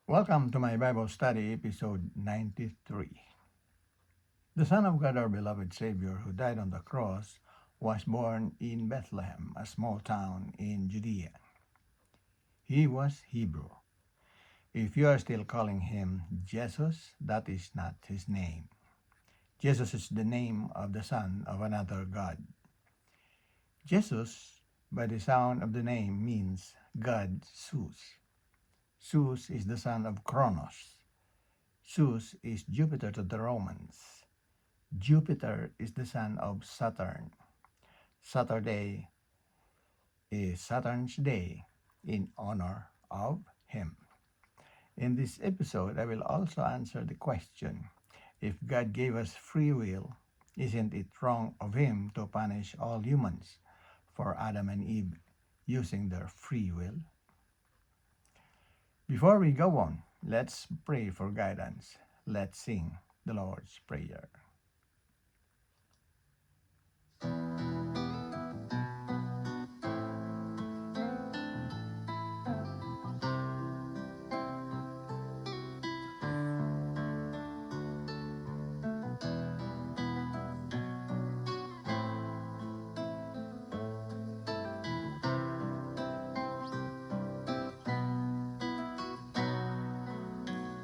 Welcome to my Bible study, episode 93. The Son of God, our beloved Saviour, who died on the cross, was born in Bethlehem, a small town in Judea. He was Hebrew. If you are still calling him Jesus, that is not his name. Jesus is the name of the Son of another God. Jesus, by the sound of the name, means God Zeus. Zeus is the son of Kronos. Zeus is Jupiter to the Romans. Jupiter is the son of Saturn. Saturday is Saturn's day in honor of him. In this episode, I will also answer the question, if God gave us free will, isn't it wrong of him to punish all humans for Adam and Eve using their free will? Before we go on, let's pray for guidance. Let's sing the Lord's Prayer.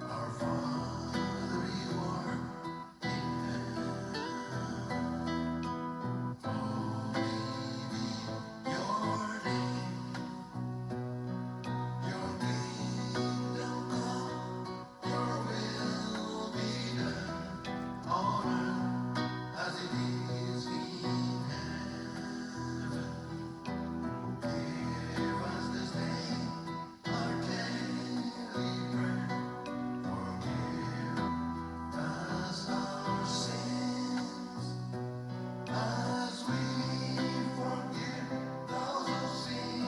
Our Father, you are your name, your kingdom come, your will be done on earth as it is in heaven. Give us this day our daily bread. Forgive us our sins as we forgive those who sin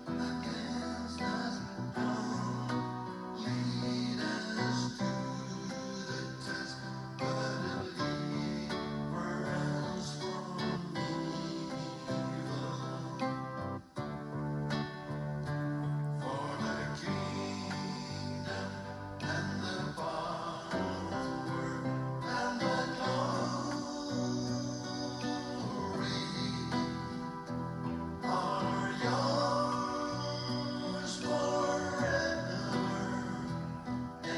against us. Don't lead us to the test, but deliver us from evil. For the kingdom and the power and the glory are yours forever and ever.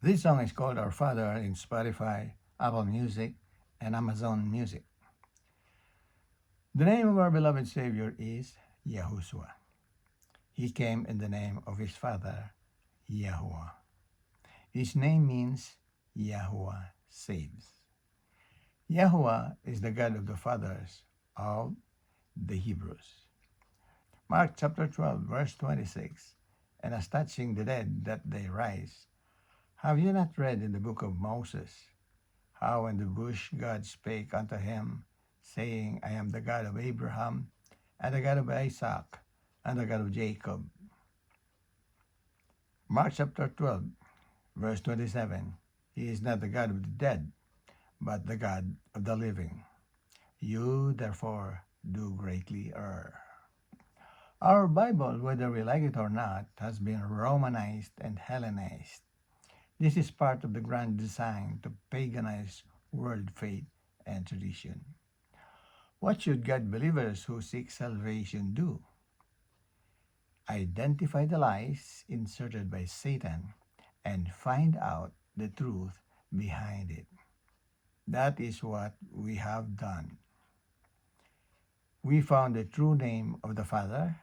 This song is called Our Father in Spotify, Apple Music, and Amazon Music. The name of our beloved Savior is Yahuswa. He came in the name of his Father, Yahuwah. His name means Yahuwah saves. Yahuwah is the God of the fathers of the Hebrews. Mark chapter 12, verse 26, and as touching the dead that they rise, have you not read in the book of Moses, how in the bush God spake unto him, saying, I am the God of Abraham, and the God of Isaac, and the God of Jacob? Mark chapter 12, verse 27, He is not the God of the dead, but the God of the living. You therefore do greatly err. Our Bible, whether we like it or not, has been Romanized and Hellenized. This is part of the grand design to paganize world faith and tradition. What should God believers who seek salvation do? Identify the lies inserted by Satan and find out the truth behind it. That is what we have done. We found the true name of the Father.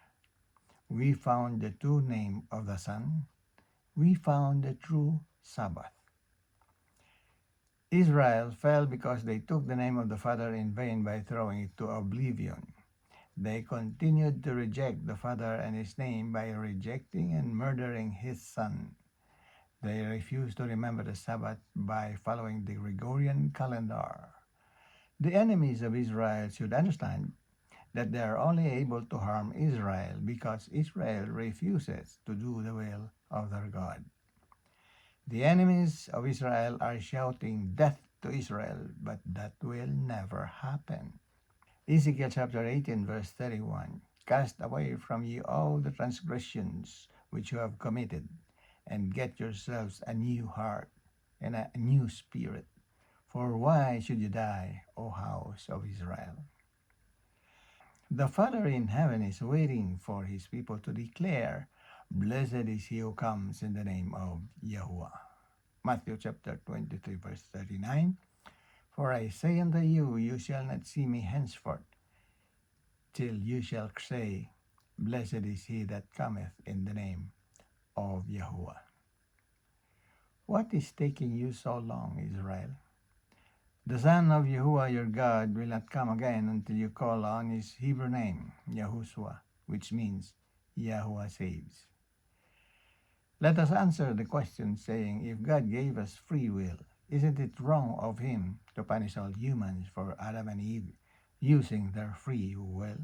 We found the true name of the Son. We found the true Sabbath. Israel fell because they took the name of the Father in vain by throwing it to oblivion. They continued to reject the Father and his name by rejecting and murdering his Son. They refused to remember the Sabbath by following the Gregorian calendar. The enemies of Israel should understand that they are only able to harm Israel because Israel refuses to do the will of their God. The enemies of Israel are shouting death to Israel, but that will never happen. Ezekiel chapter 18, verse 31. Cast away from you all the transgressions which you have committed, and get yourselves a new heart and a new spirit. For why should you die, O house of Israel? The Father in heaven is waiting for his people to declare, Blessed is he who comes in the name of Yahuwah. Matthew chapter 23, verse 39. For I say unto you, you shall not see me henceforth, till you shall say, Blessed is he that cometh in the name of Yahuwah. What is taking you so long, Israel? The Son of Yahuwah your God will not come again until you call on his Hebrew name, Yahuswa, which means Yahuwah saves. Let us answer the question saying, if God gave us free will, isn't it wrong of him to punish all humans for Adam and Eve using their free will?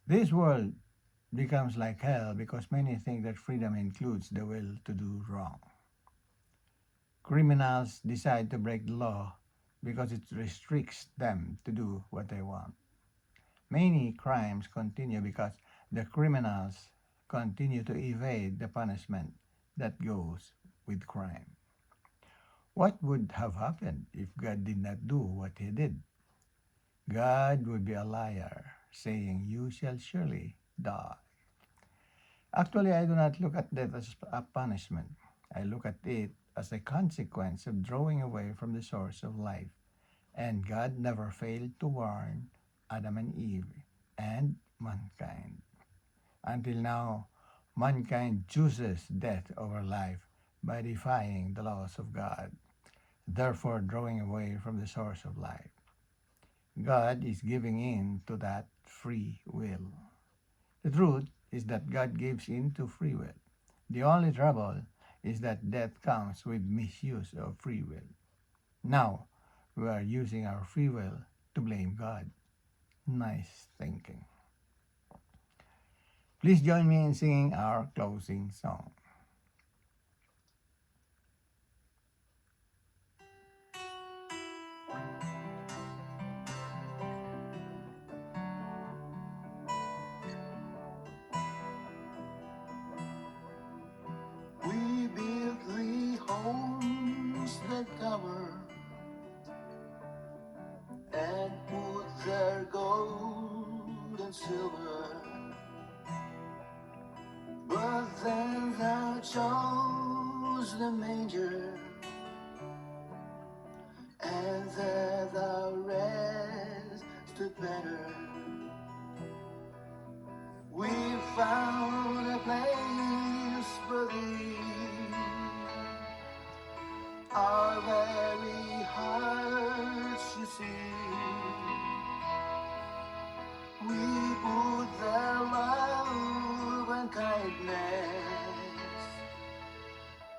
This world becomes like hell because many think that freedom includes the will to do wrong. Criminals decide to break the law because it restricts them to do what they want. Many crimes continue because the criminals continue to evade the punishment that goes with crime. What would have happened if God did not do what he did? God would be a liar, saying, You shall surely die. Actually, I do not look at death as a punishment. I look at it as a consequence of drawing away from the source of life. And God never failed to warn Adam and Eve and mankind. Until now, mankind chooses death over life by defying the laws of God, therefore drawing away from the source of life. God is giving in to that free will. The truth is that God gives in to free will. The only trouble is that death comes with misuse of free will. Now, we are using our free will to blame God. Nice thinking. Please join me in singing our closing song. We built 3 homes that cover and put their gold and silver. But then thou chose the manger, and there thou rested better. We found a place for thee, our very hearts, you see. We put their love and kindness,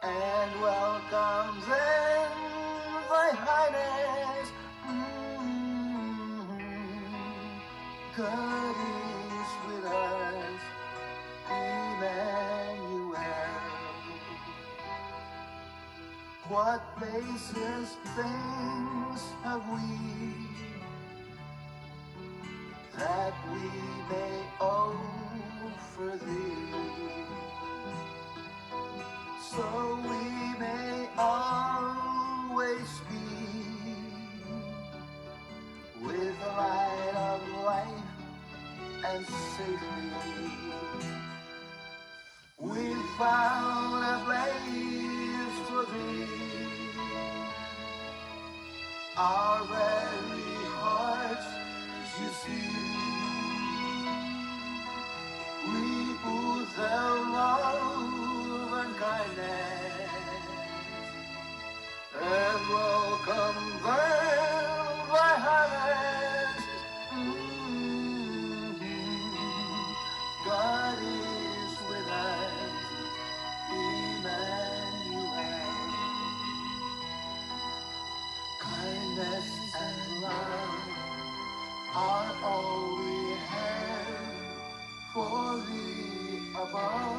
and welcome them, thy highness. God is with us, Emmanuel. What places, things have we that we may offer thee, so we may always be with the light of life and safely. We found a place for thee, our very hearts, you see. We put their love and kindness, and welcome them by hands. God is with us, Emmanuel. Kindness and love are all we above.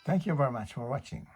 Thank you very much for watching.